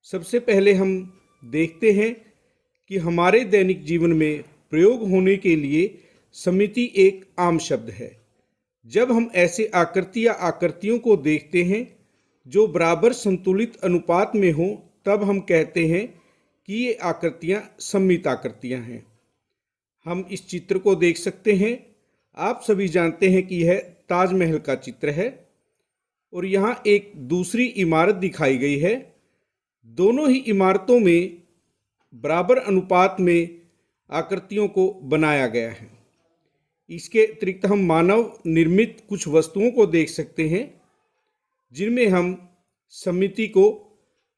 सबसे पहले हम देखते हैं कि हमारे दैनिक जीवन में प्रयोग होने के लिए समिति एक आम शब्द है। जब हम ऐसे आकृति या आकृतियों को देखते हैं जो बराबर संतुलित अनुपात में हों, तब हम कहते हैं कि ये आकृतियाँ सममित आकृतियाँ हैं। हम इस चित्र को देख सकते हैं। आप सभी जानते हैं कि यह ताजमहल का चित्र है और यहाँ एक दूसरी इमारत दिखाई गई है। दोनों ही इमारतों में बराबर अनुपात में आकृतियों को बनाया गया है। इसके अतिरिक्त हम मानव निर्मित कुछ वस्तुओं को देख सकते हैं जिनमें हम सममिति को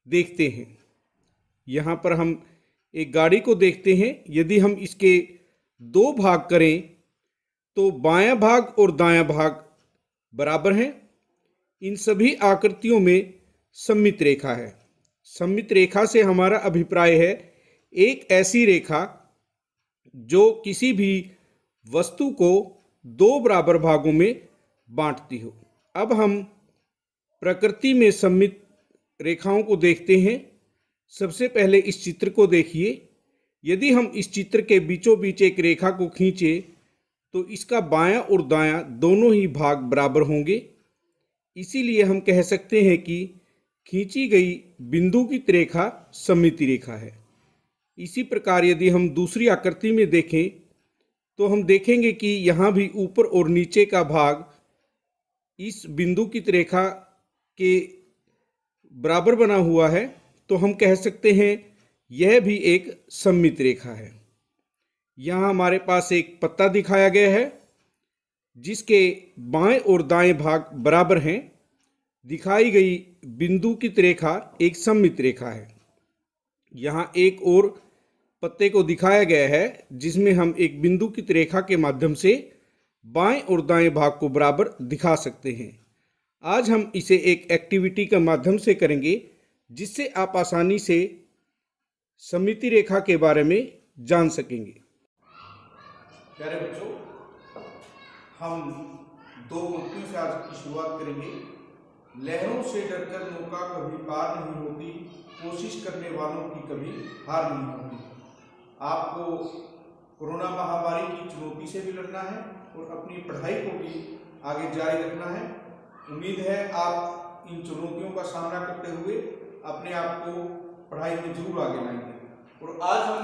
देखते हैं। यहाँ पर हम एक गाड़ी को देखते हैं। यदि हम इसके दो भाग करें तो बायां भाग और दायां भाग बराबर हैं। इन सभी आकृतियों में सममित रेखा है। सममित रेखा से हमारा अभिप्राय है एक ऐसी रेखा जो किसी भी वस्तु को दो बराबर भागों में बांटती हो। अब हम प्रकृति में सममित रेखाओं को देखते हैं। सबसे पहले इस चित्र को देखिए। यदि हम इस चित्र के बीचों बीच एक रेखा को खींचें तो इसका बायां और दायां दोनों ही भाग बराबर होंगे। इसीलिए हम कह सकते हैं कि खींची गई बिंदु की रेखा सममिति रेखा है। इसी प्रकार यदि हम दूसरी आकृति में देखें तो हम देखेंगे कि यहाँ भी ऊपर और नीचे का भाग इस बिंदु की रेखा के बराबर बना हुआ है, तो हम कह सकते हैं यह भी एक सममित रेखा है। यहाँ हमारे पास एक पत्ता दिखाया गया है जिसके बाएं और दाएं भाग बराबर हैं। दिखाई गई बिंदु की रेखा एक सममित रेखा है। यहाँ एक और पत्ते को दिखाया गया है जिसमें हम एक बिंदु की रेखा के माध्यम से बाएं और दाएं भाग को बराबर दिखा सकते हैं। आज हम इसे एक एक्टिविटी के माध्यम से करेंगे जिससे आप आसानी से सममिति रेखा के बारे में जान सकेंगे। प्यारे बच्चों, हम दो पंक्तियों से आज की शुरुआत करेंगे। लहरों से डरकर नौका कभी पार नहीं होती, कोशिश करने वालों की कभी हार नहीं होती। आपको कोरोना महामारी की चुनौती से भी लड़ना है और अपनी पढ़ाई को भी आगे जारी रखना है। उम्मीद है आप इन चुनौतियों का सामना करते हुए अपने आप को पढ़ाई में जरूर आगे लाएंगे। और आज हम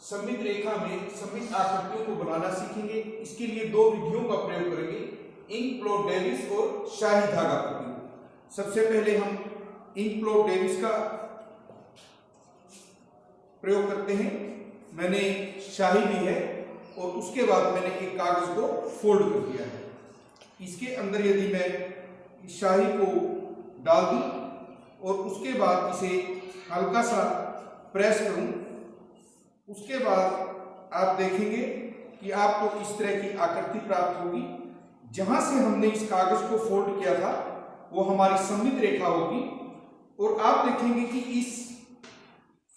सममित रेखा में सममित आकृतियों को बनाना सीखेंगे। इसके लिए दो विधियों का प्रयोग करेंगे, इंक प्लॉट डेविस और शाही धागा प्रयोग। सबसे पहले हम इंक प्लॉट डेविस का प्रयोग करते हैं। मैंने शाही ली है और उसके बाद मैंने एक कागज को फोल्ड कर दिया है। इसके अंदर यदि मैं इस शाही को डाल दूं और उसके बाद इसे हल्का सा प्रेस करूं, उसके बाद आप देखेंगे कि आपको इस तरह की आकृति प्राप्त होगी। जहां से हमने इस कागज को फोल्ड किया था वो हमारी सममित रेखा होगी और आप देखेंगे कि इस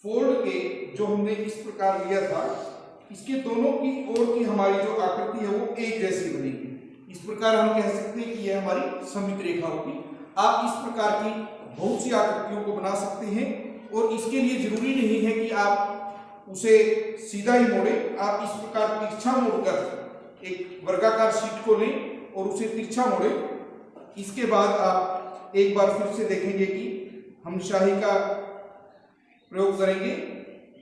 फोल्ड के जो हमने इस प्रकार लिया था, इसके दोनों की ओर की हमारी जो आकृति है वो एक जैसी बनेगी। इस प्रकार हम कह सकते हैं कि यह हमारी सममित रेखा होगी। आप इस प्रकार की बहुत सी आकृतियों को बना सकते हैं और इसके लिए जरूरी नहीं है कि आप उसे सीधा ही मोड़ें। आप इस प्रकार तिरछा मोड़कर एक वर्गाकार शीट को लें और उसे तिरछा मोड़ें। इसके बाद आप एक बार फिर से देखेंगे कि हम शाही का प्रयोग करेंगे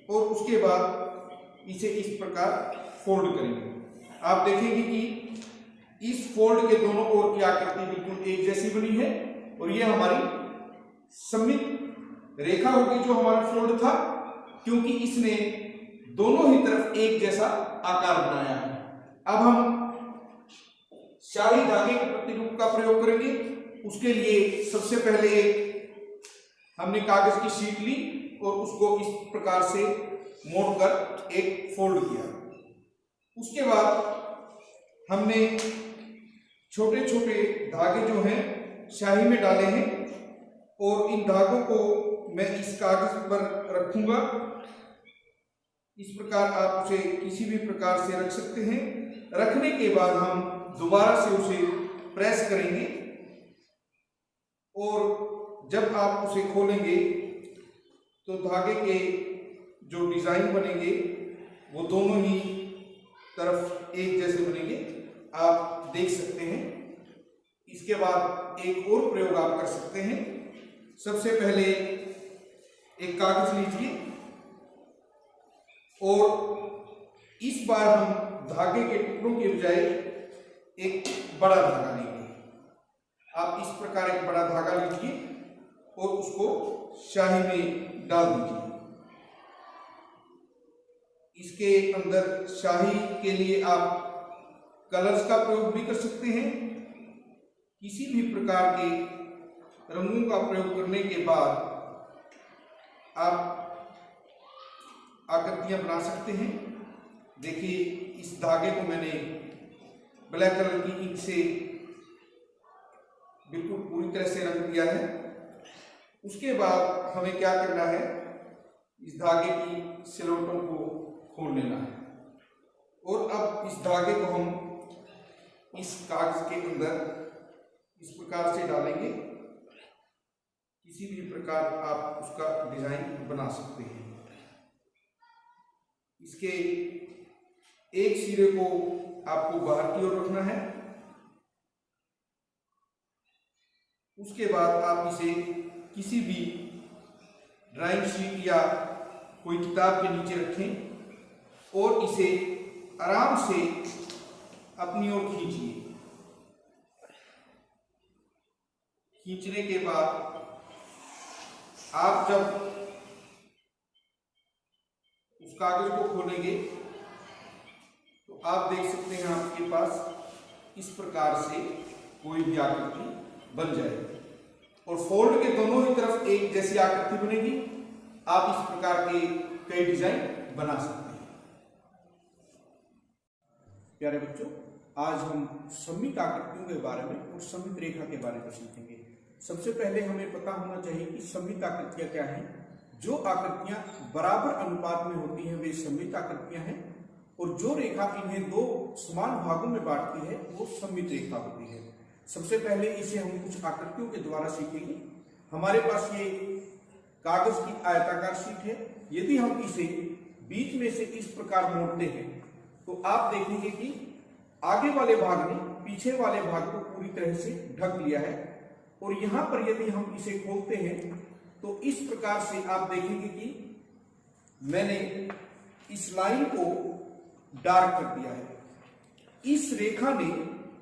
और उसके बाद इसे इस प्रकार फोल्ड करेंगे। आप देखेंगे कि इस फोल्ड के दोनों ओर की आकृति बिल्कुल एक जैसी बनी है और यह हमारी सममित रेखा होगी जो हमारा फोल्ड था, क्योंकि इसने दोनों ही तरफ एक जैसा आकार बनाया है। अब हम शाही धागे के प्रतिरूप का प्रयोग करेंगे। उसके लिए सबसे पहले हमने कागज की शीट ली और उसको इस प्रकार से मोड़कर एक फोल्ड किया। उसके बाद हमने छोटे छोटे धागे जो हैं शाही में डाले हैं और इन धागों को मैं इस कागज पर रखूंगा। इस प्रकार आप उसे किसी भी प्रकार से रख सकते हैं। रखने के बाद हम दोबारा से उसे प्रेस करेंगे और जब आप उसे खोलेंगे तो धागे के जो डिजाइन बनेंगे वो दोनों ही तरफ एक जैसे बनेंगे, आप देख सकते हैं। इसके बाद एक और प्रयोग आप कर सकते हैं। सबसे पहले एक कागज लीजिए और इस बार हम धागे के टुकड़ों के बजाय एक बड़ा धागा लेंगे। आप इस प्रकार एक बड़ा धागा लीजिए और उसको स्याही में डाल दीजिए। इसके अंदर स्याही के लिए आप कलर्स का प्रयोग भी कर सकते हैं। किसी भी प्रकार के रंगों का प्रयोग करने के बाद आप आकृतियां बना सकते हैं। देखिए, इस धागे को मैंने ब्लैक कलर की इंक से बिल्कुल पूरी तरह से रंग दिया है। उसके बाद हमें क्या करना है, इस धागे की सिलवटों को खोल लेना है और अब इस धागे को हम इस कागज के अंदर इस प्रकार से डालेंगे। किसी भी प्रकार आप उसका डिजाइन बना सकते हैं। इसके एक सिरे को आपको बाहर की ओर रखना है। उसके बाद आप इसे किसी भी ड्राइंग शीट या कोई किताब के नीचे रखें और इसे आराम से अपनी ओर खींचिए। खींचने के बाद आप जब उस कागज को खोलेंगे तो आप देख सकते हैं आपके पास इस प्रकार से कोई भी आकृति बन जाएगी और फोल्ड के दोनों ही तरफ एक जैसी आकृति बनेगी। आप इस प्रकार के कई डिजाइन बना सकते हैं। प्यारे बच्चों, आज हम सममित आकृतियों के बारे में और सममित रेखा के बारे में सीखेंगे। सबसे पहले हमें पता होना चाहिए कि सममित आकृतियां क्या हैं। जो आकृतियां बराबर अनुपात में होती हैं वे सममित आकृतियां हैं और जो रेखा इन्हें दो समान भागों में बांटती है वो सममित रेखा होती है। सबसे पहले इसे हम कुछ आकृतियों के द्वारा सीखेंगे। हमारे पास ये कागज की आयताकार शीट है। यदि हम इसे बीच में से इस प्रकार मोड़ते हैं तो आप देखेंगे कि आगे वाले भाग ने पीछे वाले भाग को पूरी तरह से ढक लिया है और यहां पर यदि हम इसे खोलते हैं तो इस प्रकार से आप देखेंगे कि मैंने इस लाइन को डार्क कर दिया है। इस रेखा ने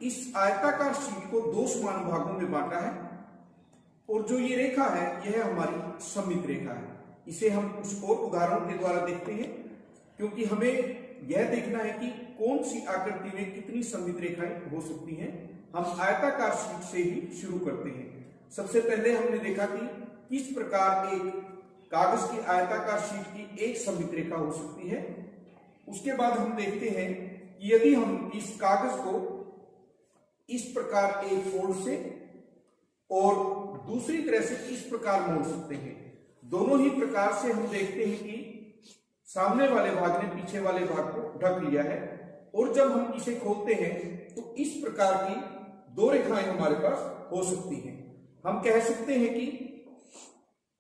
इस आयताकार शीट को दो समान भागों में बांटा है और जो ये रेखा है यह हमारी सममित रेखा है। इसे हम कुछ और उदाहरणों के द्वारा देखते हैं क्योंकि हमें यह देखना है कि कौन सी आकृति में कितनी सममित रेखाएं हो सकती हैं। हम आयताकार शीट से ही शुरू करते हैं। सबसे पहले हमने देखा कि किस प्रकार एक कागज की आयताकार शीट की एक सममित रेखा हो सकती है। उसके बाद हम देखते हैं कि यदि हम इस कागज को इस प्रकार एक फोल्ड से और दूसरी तरह से इस प्रकार मोड़ सकते हैं। दोनों ही प्रकार से हम देखते हैं कि सामने वाले भाग ने पीछे वाले भाग को ढक लिया है और जब हम इसे खोलते हैं तो इस प्रकार की दो रेखाएं हमारे पास हो सकती हैं। हम कह सकते हैं कि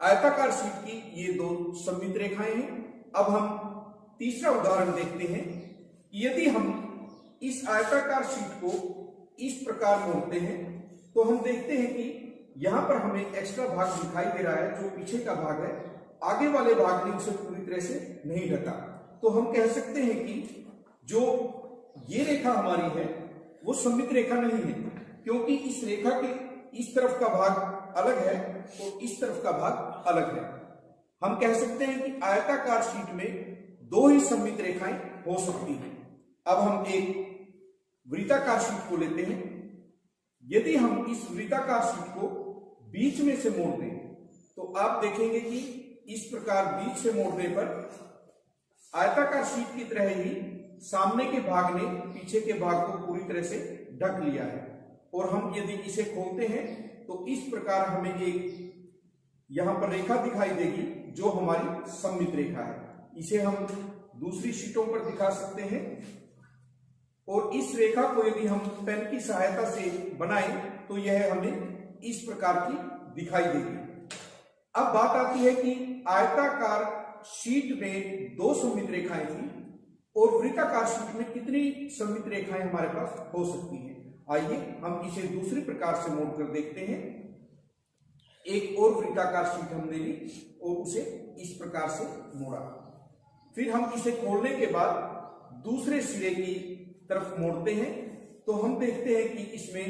आयताकार शीट की ये दो सममित रेखाएं हैं। अब हम तीसरा उदाहरण देखते हैं कि यदि हम इस आयताकार शीट को इस प्रकार मोड़ते हैं तो हम देखते हैं कि यहां पर हमें एक्स्ट्रा भाग दिखाई दे रहा है जो पीछे का भाग है। आगे वाले भाग ने उसे पूरी तरह से नहीं ढका। तो हम कह सकते हैं कि जो ये रेखा हमारी है वो सममित रेखा नहीं है क्योंकि इस रेखा के इस तरफ का भाग अलग है और इस तरफ का भाग अलग है। हम कह सकते हैं कि आयताकार शीट में दो ही सममित रेखाएं हो सकती हैं। अब हम एक वृत्ताकार शीट को लेते हैं। यदि हम इस वृत्ताकार शीट को बीच में से मोड़ दें तो आप देखेंगे कि इस प्रकार बीच से मोड़ने पर आयताकार शीट की तरह ही सामने के भाग ने पीछे के भाग को पूरी तरह से ढक लिया है और हम यदि इसे खोलते हैं तो इस प्रकार हमें एक यहां पर रेखा दिखाई देगी जो हमारी सममित रेखा है। इसे हम दूसरी शीटों पर दिखा सकते हैं और इस रेखा को यदि हम पेन की सहायता से बनाएं तो यह हमें इस प्रकार की दिखाई देगी। अब बात आती है कि आयताकार शीट में 2 सममित रेखाएं थी और वृत्ताकार शीट में कितनी सममित रेखाएं हमारे पास हो सकती हैं। आइए हम इसे दूसरे प्रकार से मोड़ कर देखते हैं। एक और वृत्ताकार शीट हमने ली और उसे इस प्रकार से मोड़ा। फिर हम इसे खोलने के बाद दूसरे सिरे की तरफ मोड़ते हैं तो हम देखते हैं कि इसमें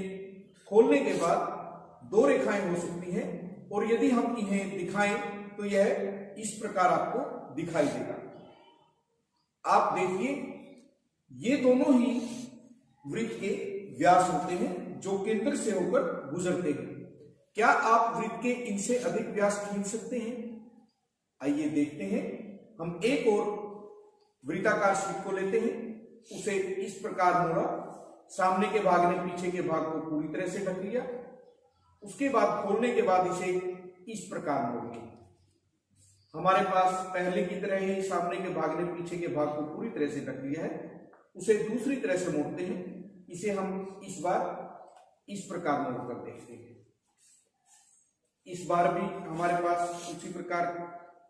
खोलने के बाद 2 रेखाएं हो सकती हैं और यदि हम इन्हें दिखाएं तो यह इस प्रकार आपको दिखाई देगा। आप देखिए ये दोनों ही वृत्त के व्यास होते हैं जो केंद्र से होकर गुजरते हैं। क्या आप वृत्त के इनसे अधिक व्यास खींच सकते हैं? आइए देखते हैं। हम एक और वृत्ताकार शीट को लेते हैं, उसे इस प्रकार मोड़ा, सामने के भाग ने पीछे के भाग को पूरी तरह से ढक लिया। उसके बाद खोलने के बाद इसे इस प्रकार मोड़ लिया। हमारे पास पहले की तरह ही सामने के भाग ने पीछे के भाग को पूरी तरह से ढक लिया है। उसे दूसरी तरह से मोड़ते हैं। इसे हम इस बार इस प्रकार मोड़ कर देखते हैं। इस बार भी हमारे पास उसी प्रकार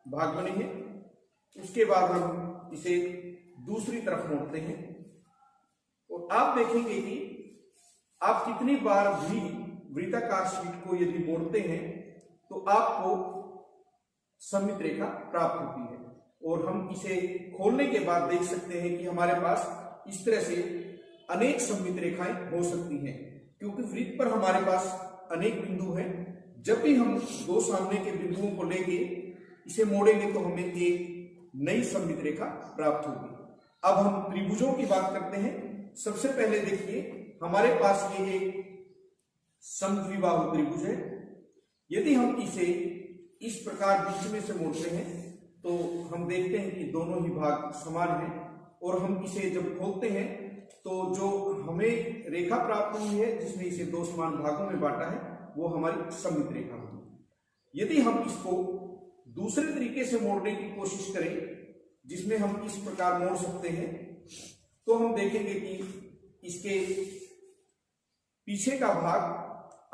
भाग बने हैं। उसके बाद हम इसे दूसरी तरफ मोड़ते हैं और आप देखेंगे कि आप कितनी बार भी वृत्ताकार शीट को यदि मोड़ते हैं तो आपको सममित रेखा प्राप्त होती है। और हम इसे खोलने के बाद देख सकते हैं कि हमारे पास इस तरह से अनेक सममित रेखाएं हो सकती हैं, क्योंकि वृत्त पर हमारे पास अनेक बिंदु हैं। जब भी हम 2 सामने के बिंदुओं को लेके इसे मोड़ेंगे तो हमें एक नई सममित रेखा प्राप्त होगी। अब हम त्रिभुजों की बात करते हैं। सबसे पहले देखिए हमारे पास ये एक समद्विबाहु त्रिभुज है। यदि हम इसे इस प्रकार बीच में से मोड़ते हैं तो हम देखते हैं कि दोनों ही भाग समान हैं और हम इसे जब खोलते हैं तो जो हमें रेखा प्राप्त हुई है जिसने इसे 2 समान भागों में बांटा है वो हमारी सममित रेखा होगी। यदि हम इसको दूसरे तरीके से मोड़ने की कोशिश करें जिसमें हम इस प्रकार मोड़ सकते हैं तो हम देखेंगे कि इसके पीछे का भाग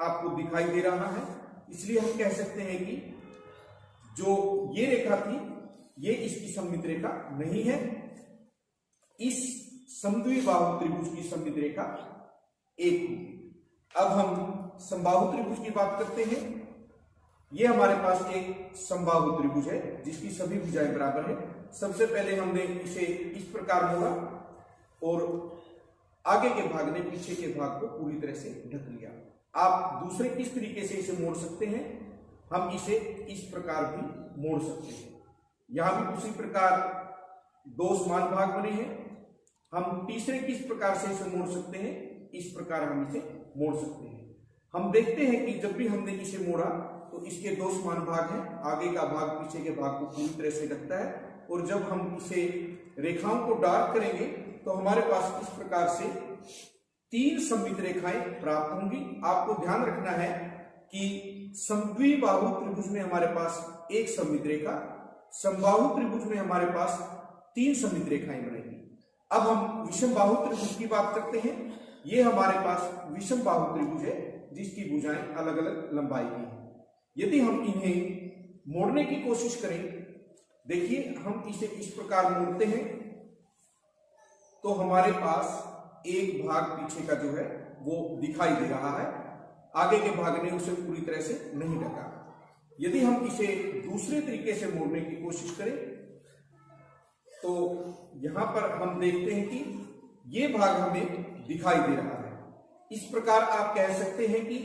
आपको दिखाई दे रहा है। इसलिए हम कह सकते हैं कि जो ये रेखा थी ये इसकी सममित रेखा नहीं है। इस समद्विबाहु त्रिभुज की सममित रेखा 1 होगी। अब हम समबाहु त्रिभुज की बात करते हैं। ये हमारे पास एक समबाहु त्रिभुज है जिसकी सभी भुजाएं बराबर है। सबसे पहले हमने इसे इस प्रकार मोड़ा और आगे के भाग ने पीछे के भाग को पूरी तरह से ढक लिया। आप दूसरे किस तरीके से इसे मोड़ सकते हैं? हम इसे इस प्रकार भी मोड़ सकते हैं। यहां भी उसी प्रकार 2 समान भाग बने हैं। हम तीसरे किस प्रकार से इसे मोड़ सकते हैं? इस प्रकार हम इसे मोड़ सकते हैं। हम देखते हैं कि जब भी हमने इसे मोड़ा तो इसके 2 समान भाग हैं। आगे का भाग पीछे के भाग को पूरी तरह से ढकता है और जब हम इसे रेखाओं को डार्क करेंगे तो हमारे पास इस प्रकार से 3 सममित रेखाएं प्राप्त होंगी। आपको ध्यान रखना है कि समद्विबाहु त्रिभुज में हमारे पास 1 सममित रेखा, समबाहु त्रिभुज में हमारे पास 3 सममित रेखाएं बनेगी। अब हम विषमबाहु त्रिभुज की बात करते हैं। ये हमारे पास विषमबाहु त्रिभुज है जिसकी भुजाएं अलग अलग लंबाई की हैं। यदि हम इन्हें मोड़ने की कोशिश करें, देखिए हम इसे इस प्रकार मोड़ते हैं तो हमारे पास एक भाग पीछे का जो है वो दिखाई दे रहा है, आगे के भाग ने उसे पूरी तरह से नहीं ढका। यदि हम इसे दूसरे तरीके से मोड़ने की कोशिश करें तो यहां पर हम देखते हैं कि ये भाग हमें दिखाई दे रहा है। इस प्रकार आप कह सकते हैं कि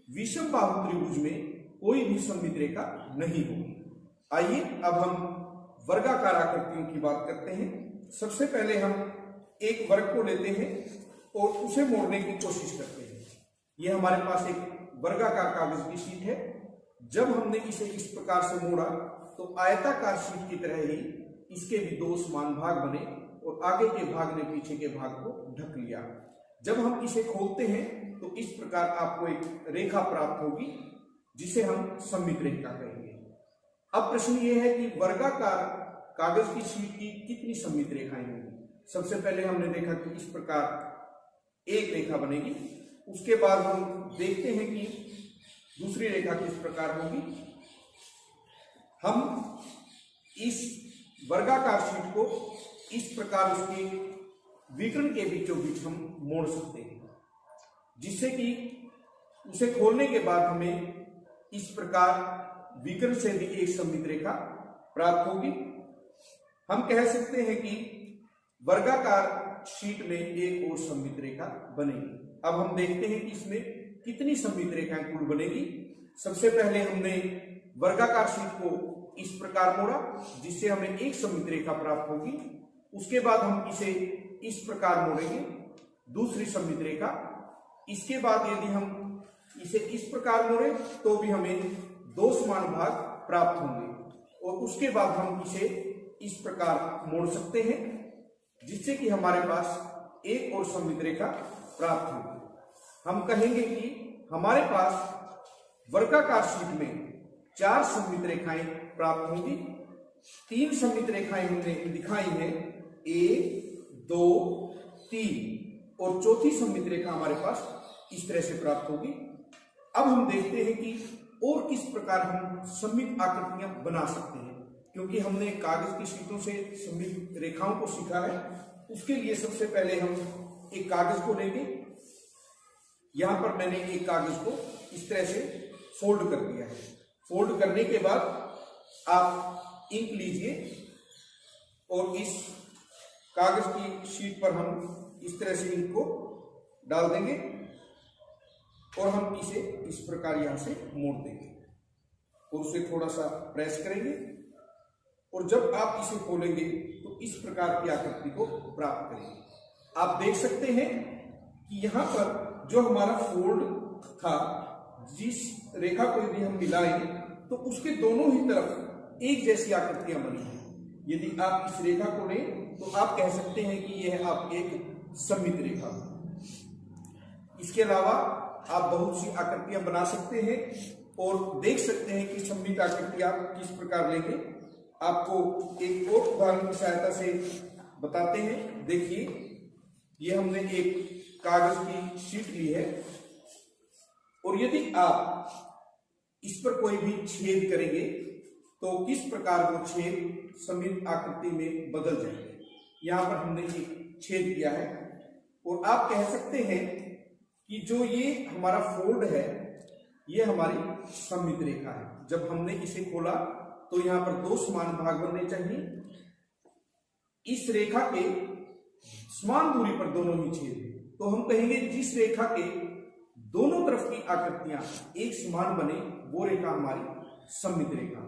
विषमबाहु त्रिभुज में कोई भी सममित रेखा नहीं होगी। आइए अब हम वर्गाकार आकृतियों की बात करते हैं। सबसे पहले हम एक वर्ग को लेते हैं और उसे मोड़ने की कोशिश करते हैं। यह हमारे पास एक वर्गाकार कागज की शीट है। जब हमने इसे इस प्रकार से मोड़ा तो आयताकार शीट की तरह ही इसके भी 2 समान भाग बने और आगे के भाग ने पीछे के भाग को ढक लिया। जब हम इसे खोलते हैं तो इस प्रकार आपको एक रेखा प्राप्त होगी जिसे हम सममित रेखा कहेंगे। अब प्रश्न यह है कि वर्गाकार कागज की शीट की कितनी सममित रेखाएं होंगी। सबसे पहले हमने देखा कि इस प्रकार एक रेखा बनेगी। उसके बाद हम देखते हैं कि दूसरी रेखा किस प्रकार होगी। हम इस वर्गाकार शीट को इस प्रकार उसके विकर्ण के बीचों बीच हम मोड़ सकते हैं, जिससे कि उसे खोलने के बाद हमें इस प्रकार विकर्ण से भी एक सममित रेखा प्राप्त होगी। हम कह सकते हैं कि वर्गाकार शीट में एक और सममित रेखा बनेगी। अब हम देखते हैं कि इसमें कितनी सममित रेखाएं कुल बनेगी। सबसे पहले हमने वर्गाकार शीट को इस प्रकार मोड़ा, जिससे हमें एक सममित रेखा प्राप्त होगी। उसके बाद हम इसे इस प्रकार मोड़ेंगे, दूसरी सममित रेखा। इसके बाद यदि हम इसे इस प्रकार मोड़े तो भी हमें दो समान भाग प्राप्त होंगे, और उसके बाद हम इसे इस प्रकार मोड़ सकते हैं, जिससे कि हमारे पास एक और सममित रेखा प्राप्त होगी। हम कहेंगे कि हमारे पास वर्गाकार शीट में 4 सममित रेखाएं प्राप्त होंगी। 3 सममित रेखाएं हमने दिखाई हैं, 1, 2, 3, और चौथी सममित रेखा हमारे पास इस तरह से प्राप्त होगी। अब हम देखते हैं कि और किस प्रकार हम सममित आकृतियां बना सकते हैं, क्योंकि हमने कागज की शीटों से सममित रेखाओं को सीखा है। उसके लिए सबसे पहले हम एक कागज को लेंगे। यहां पर मैंने एक कागज को इस तरह से फोल्ड कर दिया है। फोल्ड करने के बाद आप इंक लीजिए और इस कागज की शीट पर हम इस तरह से इंक को डाल देंगे और हम इसे इस प्रकार यहां से मोड़ देंगे और उसे थोड़ा सा प्रेस करेंगे, और जब आप इसे खोलेंगे तो इस प्रकार की आकृति को प्राप्त करेंगे। आप देख सकते हैं कि यहाँ पर जो हमारा फोल्ड था, जिस रेखा को यदि हम मिलाएं तो उसके दोनों ही तरफ एक जैसी आकृतियां बनी हैं। यदि आप इस रेखा को लें तो आप कह सकते हैं कि यह आपकी एक सममित रेखा। इसके अलावा आप बहुत सी आकृतियां बना सकते हैं और देख सकते हैं कि सममित आकृति आप किस प्रकार लेंगे। आपको एक और उदाहरण की सहायता से बताते हैं। देखिए, ये हमने एक कागज की शीट ली है, और यदि आप इस पर कोई भी छेद करेंगे तो किस प्रकार वो छेद सममित आकृति में बदल जाएंगे। यहां पर हमने एक छेद किया है, और आप कह सकते हैं कि जो ये हमारा फोल्ड है, ये हमारी सममित रेखा है। जब हमने इसे खोला तो यहां पर दो समान भाग बनने चाहिए। इस रेखा के समान दूरी पर दोनों ही छेद हैं, तो हम कहेंगे जिस रेखा के दोनों तरफ की आकृतियां एक समान बने वो रेखा हमारी सममित रेखा।